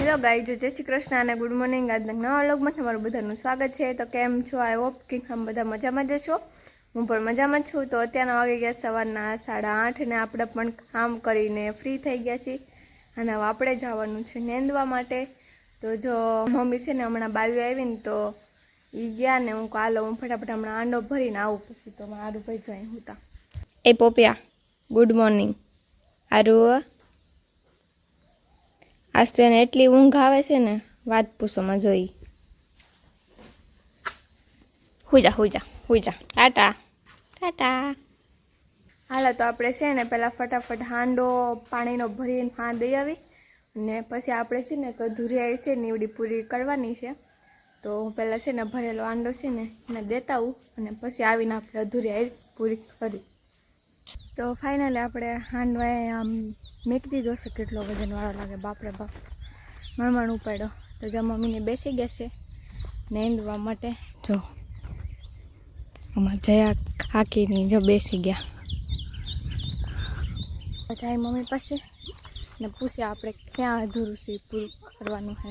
Hello guys, જય શ્રી કૃષ્ણ અને good morning. આજના નવા વ્લોગમાં તમારું બધાનું સ્વાગત છે. તો કેમ છો? આઈ હોપ કે તમે બધા મજામાં જ છો. હું પણ મજામાં છું. તો અત્યારના વાગી ગયા સવારના 8:30 ને આપણે પણ કામ કરીને ફ્રી થઈ ગયા છીએ અને હવે આપણે જવાનું છે નેંદવા માટે. તો જો મમ્મી છે ને હમણાં બાવી આવીને તો એ ગયા ને હું કાલો હું ફટાફટ હમણાં આંડો ભરીને આવું. પછી તો મારું ભાઈ જાય હું એ પોપિયા ગુડ મોર્નિંગ. આરું આજ તો એને એટલી ઊંઘ આવે છે ને વાત પૂછોમાં જોઈ. હુજા હુજા હુજા ટાટા ટાટા. હાલો તો આપણે છે ને પહેલાં ફટાફટ હાંડો પાણીનો ભરીને હા દઈ આવી ને પછી આપણે છે ને અધૂરી આવી છે નીવડી પૂરી કરવાની છે. તો હું પહેલાં છે ને ભરેલો હાંડો છે ને એને દેતા આવું અને પછી આવીને આપણે અધૂરી આવી પૂરી કરી. તો ફાઇનલી આપણે હાંડવા આમ મેકી દીધો છે. કેટલો વજનવાળો લાગે, બાપરે બાપ, મણમણ ઉપાડ્યો. તો જો મમ્મીને બેસી ગયા છે નેંદવા માટે. જો આમાં જયા કાકીની જો બેસી ગયા. જાય મમ્મી પાસે ને પૂછ્યા આપણે ક્યાં અધૂરું છે પૂરું કરવાનું છે.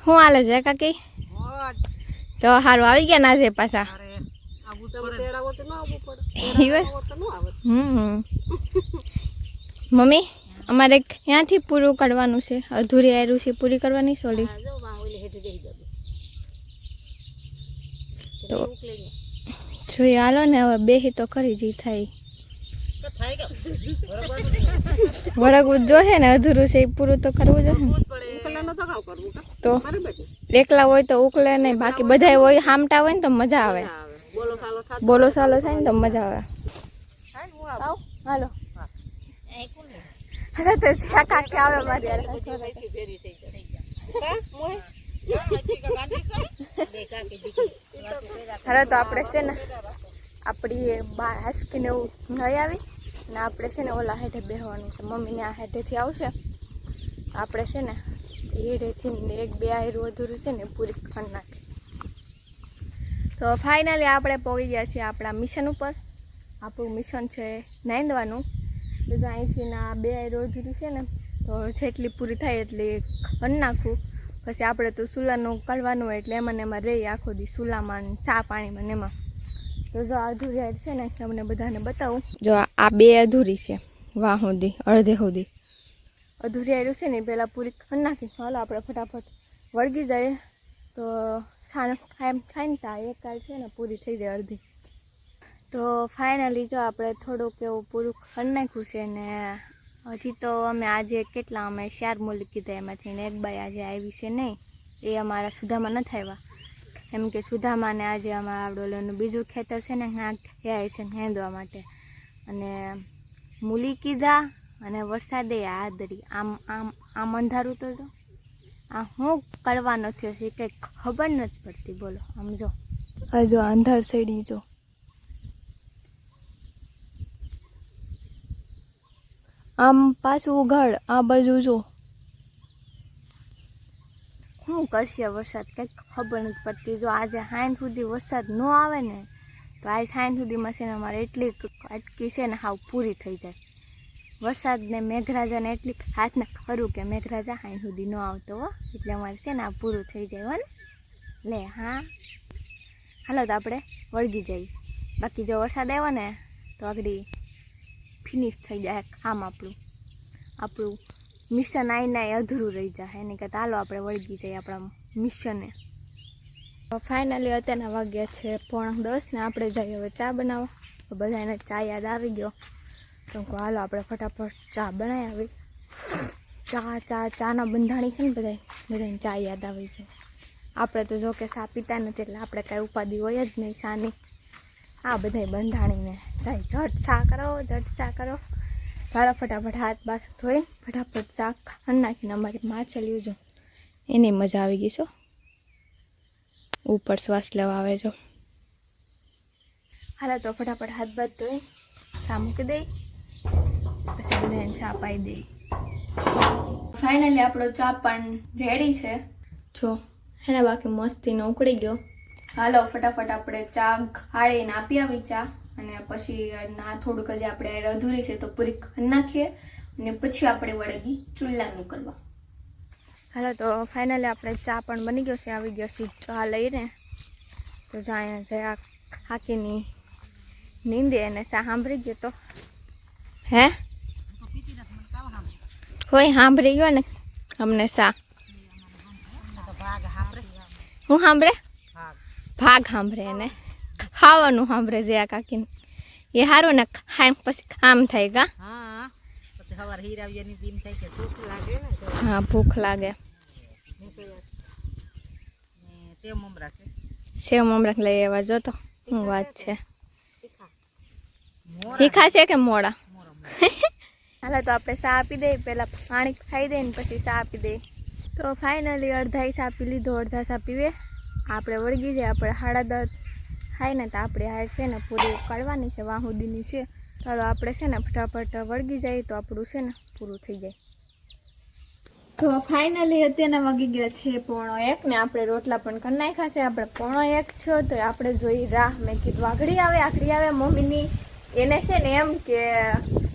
શું હાલે છે કાકી? તો સારું આવી ગયા ના છે પાછા. મમ્મી અમારે ક્યાંથી પૂરું કરવાનું છે? અધૂરી આયરું છે પૂરી કરવાની સોલી. તો જોઈએ હાલો ને હવે બેહી તો ખરી જી થાય. વળગવું જોશે ને, અધૂરું છે એ પૂરું તો કરવું જોઈએ. તો એકલા હોય તો ઉકલે નહીં, બાકી બધા હોય હામટા હોય ને તો મજા આવે. બોલો સાલો થાય ને તો મજા આવે. હાલો હાલો તો કાકી આવે મારી યાર. હાલો તો આપણે છે ને આપણી હાસકીને એવું નહીં આવી ને આપણે છે ને ઓલા હેઠે બેસવાનું છે. મમ્મીને આ હેઠેથી આવશે, આપણે છે ને હેઠેથી એક બે આયરું અધૂરું છે ને પૂરી કરી નાખી. તો ફાઇનલી આપણે પહોંચી ગયા છીએ આપણા મિશન ઉપર. આપણું મિશન છે નેંદવાનું. તો અહીંથી ના બે આયરું અધૂરું છે ને તો જેટલી પૂરી થાય એટલી કરી નાખું. પછી આપણે તો ચૂલાનું કરવાનું હોય એટલે એમાં રહી આખો દી ચૂલામાં ચા પાણીમાં ને એમાં. તો જો અધૂરી આયર છે ને તમને બધાને બતાવું. જો આ બે અધૂરી છે, વાહ સુધી અડધે સુધી અધૂરી આયરું છે ને પહેલાં પૂરી કરી નાખી. ચાલો આપણે ફટાફટ વળગી જઈએ તો સાણ એમ થાય ને ત્યાં એક કાર છે ને પૂરી થઈ જાય અડધી. તો ફાઇનલી જો આપણે થોડુંક એવું પૂરું કરી નાખ્યું છે ને હજી તો અમે આજે કેટલા અમે 4 મૂલી કીધા એમાંથી ને એક બાઈ આજે આવી છે નહીં, એ અમારા સુધામાં નથી આવ્યા. એમ કે સુધામાં ને આજે અમારા આવડોલોનું બીજું ખેતર છે ને ત્યાં ગયા છે નેંદવા માટે. અને મૂલી કીધા અને વરસાદે આદરી આમ આમ આમ અંધારું તો જો આ શું કરવાનો થયો છે કંઈ ખબર નથી પડતી. બોલો આમ જો આ જો અંધાર સડી જો આમ પાછું ઉઘાડ આ બાજુ જો શું કરશે વરસાદ કંઈક ખબર નથી પડતી. જો આજે સાંજ સુધી વરસાદ ન આવે ને તો આજ સાંજ સુધીમાં છે ને અમારે એટલી અટકી છે ને હાવ પૂરી થઈ જાય. વરસાદને મેઘરાજાને એટલી હાથને ખરું કે મેઘરાજા સાંજ સુધી ન આવતો હો, એટલે અમારે છે ને આ પૂરું થઈ જાય હો ને. લે હા હાલો તો આપણે વળગી જઈએ. બાકી જો વરસાદ આવ્યો ને તો આગળ ફિનિશ થઈ જાય કામ આપણું મિશન આઈને અધૂરું રહી જાય. એને કહેતા હાલો આપણે વળગી જઈએ આપણા મિશને. ફાઇનલી અત્યારના વાગ્યા છે 9:45 ને આપણે જઈએ હવે ચા બનાવવા. તો બધાને ચા યાદ આવી ગયો તો હાલો આપણે ફટાફટ ચા બનાવી આવી. ચાના બંધાણી છે ને બધાને ચા યાદ આવી છે. આપણે તો જો કે ચા પીતા નથી એટલે આપણે કાંઈ ઉપાધિ હોય જ નહીં ચાની. આ બધાય બંધાણીને જાય ઝટ ચા કરો. હાલો ફટાફટ હાથ બાથ ધોઈને ફટાફટ ચા ખાંડ નાખીને અમારી માછલીઓ જો એની મજા આવી ગઈ છો. ઉપર શ્વાસ લેવા આવે જો. હાલો તો ફટાફટ હાથ બાથ ધોઈ ચા મૂકી દઈ પછી બધાને ચા પાઈ દઈ. ફાઇનલી આપણો ચા પણ રેડી છે જો એને બાકી મસ્તીનો ઉકળી ગયો. હાલો ફટાફટ આપણે ચા ગાળીને આપી આવી ચા અને પછી ના થોડુંક જ આપણે અધૂરી છે તો પૂરી કરી નાખીએ અને પછી આપણે વળગી ચૂલાનું કરવા. હાલો તો ફાઇનલી આપણે ચા પણ બની ગયો છે, આવી ગયો છે ચા લઈને. તો જાય જયા ખાકીની નીંદે અને ચા સાંભળી ગયો તો હે હોય સાંભળી ગયો ને અમને ચા. હું સાંભળે ભાગ સાંભળે એને ખાવાનું સાંભળે જયા કાકીને એ સારું ને ખાઈ પછી કામ થાય કા. હા ભૂખ લાગે. સેવ મમરા લઈ આવ્યા જો તો શું વાત છે. તીખા છે કે મોડા? હાલો તો આપણે ચા આપી દઈએ, પહેલાં પાણી ખાઈ દઈએ ને પછી ચા આપી દઈએ. તો ફાઇનલી અડધા ચા પી લીધો, અડધા ચા પીવે આપણે વળગી જાય. આપણે 10:30 ખાય ને તો આપણે હાડ છે ને પૂરી કાઢવાની છે, વાહુદીની છે. ચાલો આપણે છે ને ફટાફટ વળગી જાય તો આપણું છે ને પૂરું થઈ જાય. તો ફાઇનલી અત્યારના વાગી ગયા છે 1:45 ને આપણે રોટલા પણ કરી નાખ્યા છે. આપણે 1:45 થયો તો આપણે જોઈ રાહ. મેં કીધું આખડી આવે મમ્મીની. એને છે ને એમ કે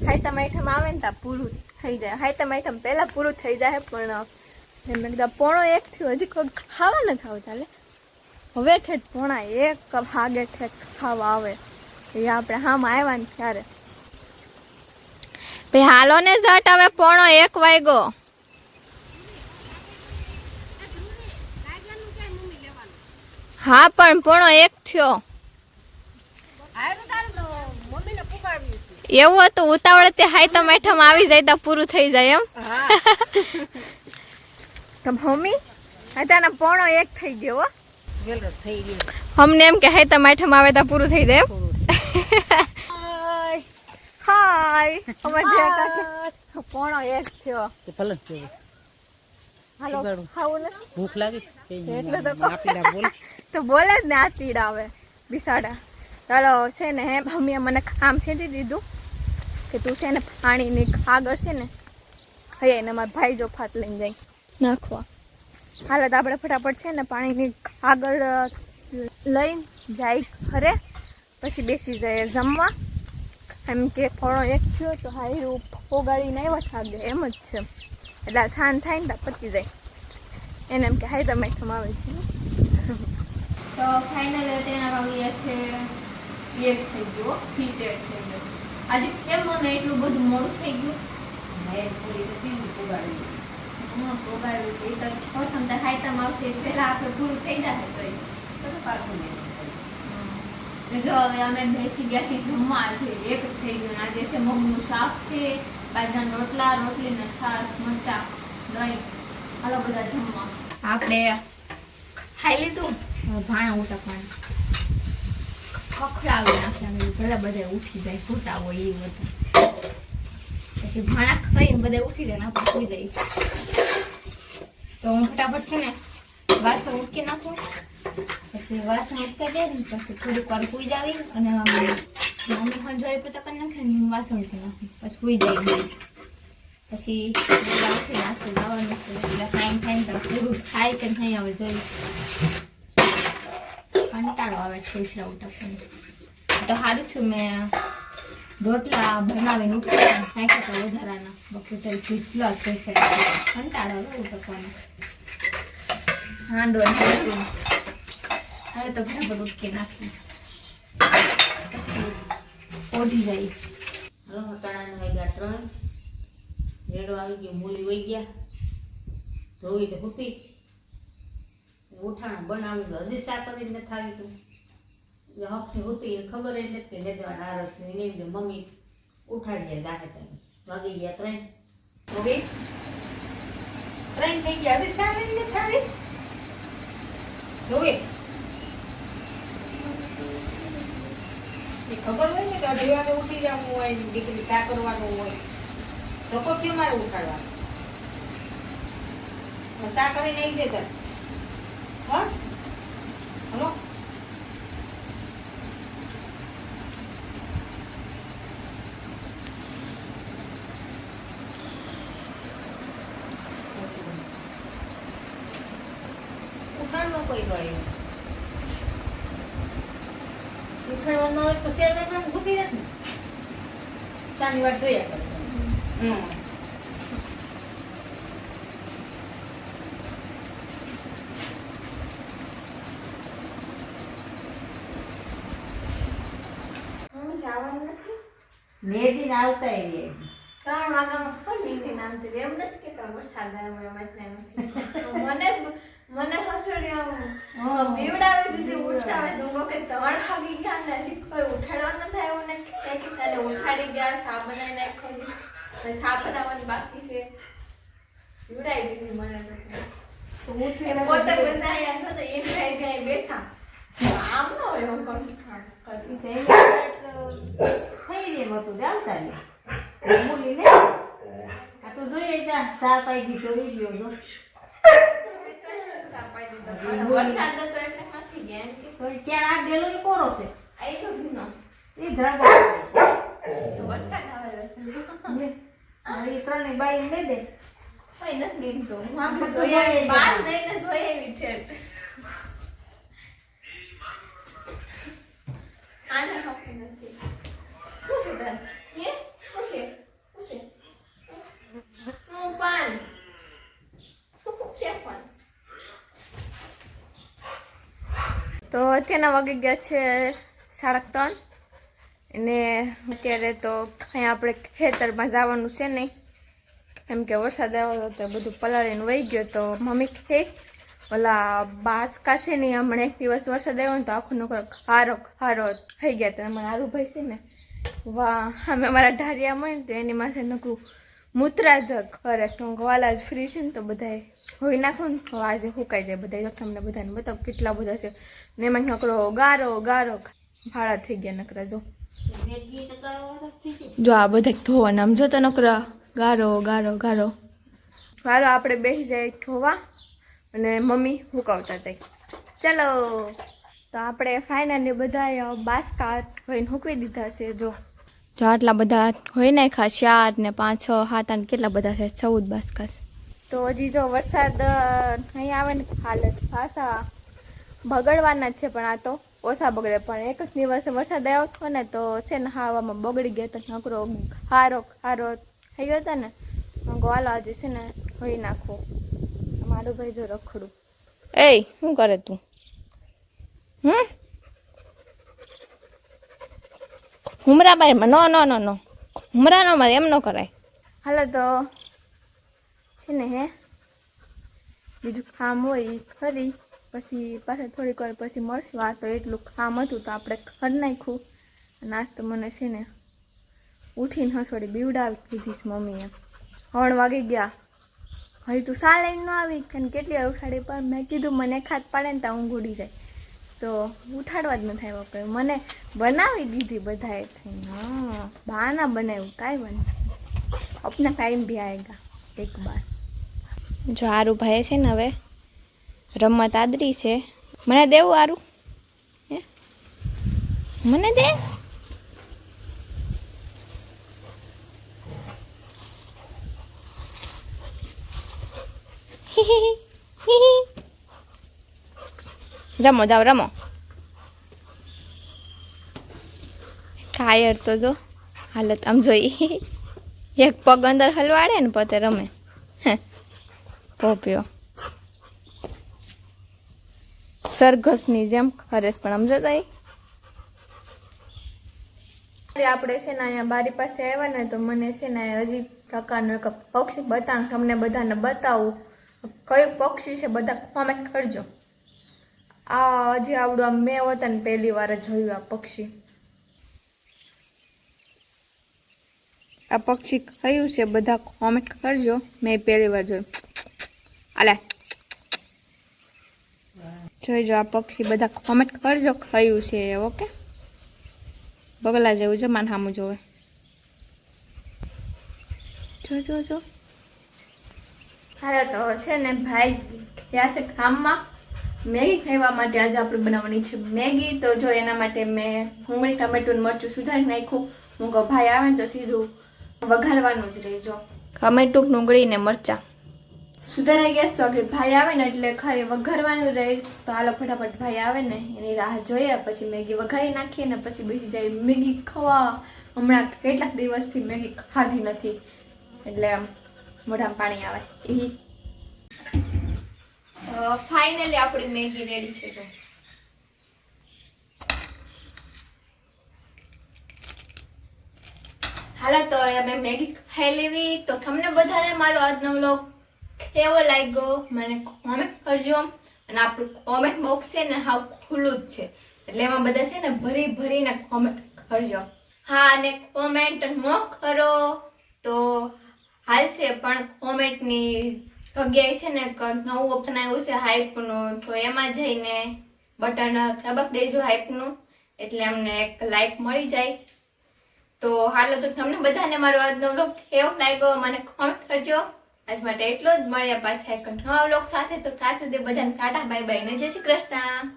હાઈતમ આઈટમ આવે ને ત્યાં પૂરું થઈ જાય, હાઈતમ આઈટમ પહેલાં પૂરું થઈ જાય. પણ મેં કીધું 1:45 થયો હજી કોઈ ખાવા નથી આવતા. લે હવે ઠેઠ 1:45 ભાગે ઠેઠ ખાવા આવે એ આપણે હામાં આવ્યા ને ત્યારે. ભાઈ હાલો ને ઝટ, હવે 1:45 વાગ્યો. હા પણ 1:45 થયો. એવું હતું ઉતાવળે તે હાઈતમ આઈટમ આવી જાય તો પૂરું થઈ જાય એમ. તો મમ્મી અત્યારના 1:45 થઈ ગયો હો. અમને એમ કે હાઈતમ આઈટમ આવે તો પૂરું થઈ જાય એમ. હાય અમે જે કાકે 1:45 થયો. હાલો ખાવું ને ભૂખ લાગી એટલે તો બોલે જ ને આ તીડા આવે બિસાડા. ચાલો છે ને હે મમ્મીએ મને કામ સીધી દીધું કે તું છે ને પાણીની આગળ છે ને હૈયા ને મારા ભાઈ જો ફાટ લઈને જાય નાખવા. હાલો તો આપણે ફટાફટ છે ને પાણીની આગળ લઈને જાય ઘરે, પછી બેસી જાય જમવા. એમ કે 1:45 થયો તો હાયરું પોગાડીને આવ્યા થાગે એમ જ છે. એટલે સાંજ થાય ને ત્યાં પચી જાય એને એમ કે હાઈ તમે આવે છે. તો ફાઇનલી તેના વાગ્યા છે 1 થઈ ગયો, ફીટેડ થઈ ગયો. આજે કેમ મને એટલું બધું મોડું થઈ ગયું? પોગાડ્યું તો પ્રથમ તો હાઈતમ આવશે પહેલાં આપણે પૂરું થઈ જાય. તો જો હવે અમે બેસી ગયા છીએ જમવા. આજે 1 થઈ ગયું. આજે છે મગનું શાક છે, બાજરાના રોટલા, રોટલીને છાશ, મરચા, દહીં. હાલો બધા જમવા. આપણે ખાઈ લીધું. ભાણા ઉટકવાનું ખખડાવી નાખ્યા. ભલે બધા ઉઠી જાય, ફૂટા હોય એ બધું. પછી ભાણા ખાઈને બધા ઉઠી જાય ને આપણે સુઈ જાય. તો હું ફટાફટ છે ને વાસણ ઉટકી નાખું. પછી વાસણ ઉટકી દે ને પછી થોડીક વાર સુઈ જાવી અને મમ્મી હંજવાળી પોતા કરી નાખે ને વાસણ ઉઠી નાખું પછી સુઈ જાય. પછી ઉઠી નાસ્તો જવાનું છે એટલે ખાઈને તો પૂરું ખાય કે નહીં હવે જોઈ. કંટાળો આવે છોસરા ઉટકવાનો. તો સારું છું મેં રોટલા બનાવીને ઉઠી નાખ્યા હતા વધારાના. બપોર પીસલા છોસરા કંટાળો આવે ઉટકવાનો. હાંડો હવે તો બરાબર ઉટકી નાખી ઓઢી જાય. હવે મટાણાના વાગ્યા 3. રેડો આવી ગયો, મૂલી વહી ગયા, ધોઈ તો હુતી ઉઠાણ બનાવી હજી શા કરીને નથી આવી તું હકની હુતી ખબર જ નથી કે લેદવાના આરસ ને મમ્મી ઉઠાડી જાય દાખે વાગી ગયા 3. હવે 3 થઈ ગયા, હજી શા કરીને નથી આવી જોવે. ખબર હોય ને કે અઢી વાગે ઉઠી જવું હોય, દીકરી ચા કરવાનું હોય તો કોઈ મારે ઉઠાડવાનું ચા કરીને આવી જતા. હા હલો ઉઠાડનો કોઈ હોય ઉઠાડવાનો હોય તો શેર કરવાનું ભૂતી નથી. ચાની વાર જોયા કરે. નેદી આવતા એ 3 વાગ્યામાં કોણ નીકળીને આમ છે એમ નથી કેતા વરસાદ આવ્યો એમ એટલે નથી મને હસોડી આમ બીવડાવી દીધી ઉઠાવી તો કે 3 વાગી ગયા ને હજી કોઈ ઉઠાડવા નથી આવ્યો ને કે તને ઉઠાડી ગયા સા બનાવી નાખો સા બનાવવાની બાકી છે બીવડાવી દીધી મને પોતે બનાવ્યા છો તો એમ ખાઈ જાય બેઠા આમ ન હોય હું કમ થઈ રે મોટું જાવતા ને મૂલી ને આ તો જોઈએ જા સા પાઈ દીધો ઈ રહ્યો જો વરસાદ હતો એટલે નથી ગયા એમ કે તો ક્યાં આ ડેલો ને કોરો છે આઈ તો ભીનો એ ધરાગો વરસાદ આવે છે આ ઈ ત્રણે બાઈ દે દે કોઈ નથી દીધો હું આમ જોઈએ બહાર જઈને જોઈએ એવી છે આને હક નથી શું છે તને હે શું છે હું પાન શું છે પાન તો અત્યારના વાગી ગયા છે 3:30 અને અત્યારે તો અહીંયા આપણે ખેતરમાં જવાનું છે નહીં કેમ કે વરસાદ આવ્યો તો બધું પલાળીને વહી ગયો તો મમ્મી કહે ઓલા બાસકા છે ને હમણાં એક દિવસ વરસાદ આવ્યો ને તો આખું નકર હારો થઈ ગયા તો અમારા હારુભાઈ છે ને વાહ અમે અમારા ઢારિયા હોય ને તો એની માથે નકરું મૂત્રા જ કરે તો વાલા જ ફ્રી છે ને તો બધાએ હોઈ નાખો ને તો આજે સુકાઈ જાય બધા તમને બધાને બતાવો કેટલા બધા છે ને એમાં નકરો ગારો ભાડા થઈ ગયા નકરા જો આ બધા ધોવાના આમ જો તો નકરા ગારો હાલો આપણે બેસી જાય ધોવા અને મમ્મી હુકાવતા જાય ચલો તો આપણે ફાઇનલી બધા બાસકા ધોઈને હૂકવી દીધા છે જો આટલા બધા હોય નાખ્યા 4 ને 5 6 7 8 કેટલા બધા છે 14 બાસકા છે તો હજી જો વરસાદ અહીં આવે ને હાલત પાછા બગડવાના જ છે પણ આ તો ઓછા બગડે પણ એક જ દિવસે વરસાદ આવ્યો હતો ને તો છે ને હવામાં બગડી ગયો તો નકરો હારો થઈ ગયો હતો ને હાલો આજે છે ને હોઈ નાખો મારું ભાઈ જો રખડું એ શું કરે તું હુમરા બાઈ નો હુમરા નો મારે એમ ન કરાય હાલો તો છે ને હે બીજું કામ હોય ખરી પછી પાછા થોડીક વાર પછી મળશું આ તો એટલું કામ હતું તો આપણે કરી નાખ્યું અને આજ તો મને છે ને ઉઠીને હસોડી બીવડાવી દીધીશ મમ્મીએ 3 વાગી ગયા હજી તું સા લઈને ન આવી અને કેટલી વાર ઉઠાડી પણ મેં કીધું મને ખાત પાડે ને ત્યાં ઊંઘ ઉડી જાય તો ઉઠાડવા જ ન થાય વખતે મને બનાવી દીધી બધાએ થઈને હા બહાના બનાવ્યું કાંઈ બને અપના ટાઈમ ભી આવેગા એક બાર જો આરું ભાઈ છે ને હવે રમત આદરી છે મને દેવું આરું હે મને દે રમો જાઓ રમો કાયર તો જો હાલત આમ જોઈ એક પગ અંદર હલવાડે ને પોતે રમે પોપ્યો સરઘસની જેમ ખરેશ પણ સમજો તો આપણે છે ને અહીંયા બારી પાસે આવ્યા ને તો મને છે ને હજી પ્રકારનું એક પક્ષી બતાવું તમને બધાને બતાવું કયું પક્ષી છે બધા કોમેન્ટ કરજો આ હજી આવડું આમ મેં હોતા ને પહેલી વાર જોયું આ પક્ષી કયું છે બધા કોમેન્ટ કરજો મેં પહેલી વાર જોયું આલે જોઈજો આ પક્ષી બધા કોમેન્ટ કરજો કયું છે ઓકે બગલા જેવું છે માન સામું જોવે જો હારે તો છે ને ભાઈ ગયા છે ગામમાં મેગી ખાવા માટે આજે આપણે બનાવવાની છે મેગી તો જો એના માટે મેં ડુંગળી ટમેટું મરચું સુધારી નાખ્યું હું કહું ભાઈ આવે ને તો સીધું વઘારવાનું જ રહેજો ટમેટું ડુંગળી ને મરચાં સુધારાઈ ગયા તો આગળ ભાઈ આવે ને એટલે ખાલી વઘારવાનું રહે તો હાલો ફટાફટ ભાઈ આવે ને એની રાહ જોઈએ પછી મેગી વઘારી નાખીએ ને પછી બેસી જાય મેગી ખાવા હમણાં કેટલાક દિવસથી મેગી ખાધી નથી એટલે આમ મોઢામાં પાણી આવે એ ફાઇનલી આપણી મેગી રેડી છે તો હાલો તો અમે મેગી ખાઈ લેવી. તો તમને બધાને મારો આજનો વ્લોગ કેવો લાગ્યો મને કોમેન્ટ કરજો. અને આપણું કોમેન્ટ બોક્સ છે ને હાવ ખુલ્લું જ છે, એટલે એમાં બધા છે ને ભરી ભરીને કોમેન્ટ કરજો. હા, અને કોમેન્ટ ન કરો તો હાલશે, પણ કોમેન્ટની જગ્યાએ છે ને એક નવું ઓપ્શન આવ્યું છે હાઈપનું, તો એમાં જઈને બટન દબાવી દેજો હાઈપનું, એટલે અમને એક લાઈક મળી જાય. તો હાલો તો તમને બધાને મારો આજનો વ્લોગ કેવો લાગ્યો મને કોમેન્ટ કરજો. આજ માટે એટલો જ. મળ્યા પાછા એક નવા વ્લોગ સાથે. તો ત્યાં સુધી બધાને ટાટા બાય બાય ને જય શ્રી કૃષ્ણ.